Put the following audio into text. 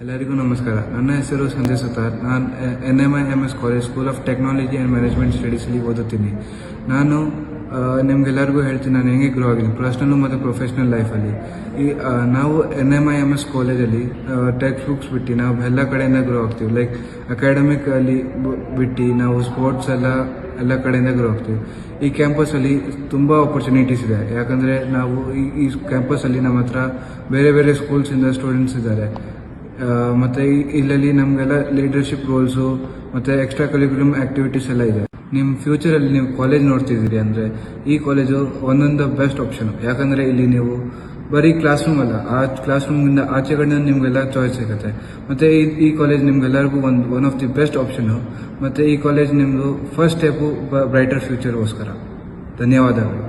ಎಲ್ಲರಿಗೂ ನಮಸ್ಕಾರ. ನನ್ನ ಹೆಸರು ಸಂಜಯ್ ಸುತಾರ್. ನಾನು NMIMS college school of technology and management ಸ್ಟಡೀಸಲ್ಲಿ ಓದುತ್ತೀನಿ. ನಾನು ನಿಮಗೆಲ್ಲರಿಗೂ ಹೇಳ್ತೀನಿ ನಾನು ಹೆಂಗೆ ಗ್ರೋ ಆಗಿದ್ದೀನಿ ಪರ್ಸ್ನಲ್ ಮತ್ತು ಪ್ರೊಫೆಷ್ನಲ್ ಲೈಫಲ್ಲಿ. ನಾವು NMIMS ಕಾಲೇಜಲ್ಲಿ ಟೆಕ್ಸ್ಟ್ ಬುಕ್ಸ್ ಬಿಟ್ಟು ನಾವು ಎಲ್ಲ ಕಡೆಯಿಂದ ಗ್ರೋ ಆಗ್ತೀವಿ. ಲೈಕ್ ಅಕಾಡೆಮಿಕಲ್ಲಿ ಬಿಟ್ಟು ನಾವು ಸ್ಪೋರ್ಟ್ಸ್ ಎಲ್ಲ ಕಡೆಯಿಂದ ಗ್ರೋ ಆಗ್ತೀವಿ. ಈ ಕ್ಯಾಂಪಸಲ್ಲಿ ತುಂಬ ಆಪರ್ಚುನಿಟೀಸ್ ಇದೆ. ಯಾಕಂದರೆ ನಾವು ಈ ಕ್ಯಾಂಪಸಲ್ಲಿ ನಮ್ಮ ಹತ್ರ ಬೇರೆ ಬೇರೆ ಸ್ಕೂಲ್ಸಿಂದ ಸ್ಟೂಡೆಂಟ್ಸ್ ಇದ್ದಾರೆ. ಮತ್ತು ಇಲ್ಲಲ್ಲಿ ನಮಗೆಲ್ಲ ಲೀಡರ್ಶಿಪ್ ರೋಲ್ಸು ಮತ್ತು ಎಕ್ಸ್ಟ್ರಾ ಕರಿಕ್ಯುಲಮ್ ಆ್ಯಕ್ಟಿವಿಟೀಸ್ ಎಲ್ಲ ಇದೆ. ನಿಮ್ಮ ಫ್ಯೂಚರಲ್ಲಿ ನೀವು ಕಾಲೇಜ್ ನೋಡ್ತಿದ್ದೀರಿ ಅಂದರೆ ಈ ಕಾಲೇಜು ಒಂದೊಂದು ಬೆಸ್ಟ್ ಆಪ್ಷನು. ಯಾಕಂದರೆ ಇಲ್ಲಿ ನೀವು ಬರೀ ಕ್ಲಾಸ್ ರೂಮ್ ಅಲ್ಲ, ಆ ಕ್ಲಾಸ್ ರೂಮಿಂದ ಆಚೆ ಕಡೆ ನಿಮಗೆಲ್ಲ ಚಾಯ್ಸ್ ಸಿಗುತ್ತೆ. ಮತ್ತು ಈ ಕಾಲೇಜ್ ನಿಮ್ಗೆಲ್ಲರಿಗೂ one of the best option. ಮತ್ತು ಈ ಕಾಲೇಜ್ ನಿಮ್ಮದು ಫಸ್ಟ್ ಸ್ಟೆಪ್ಪು ಬ್ರೈಟರ್ ಫ್ಯೂಚರ್ಗೋಸ್ಕರ. ಧನ್ಯವಾದಗಳು.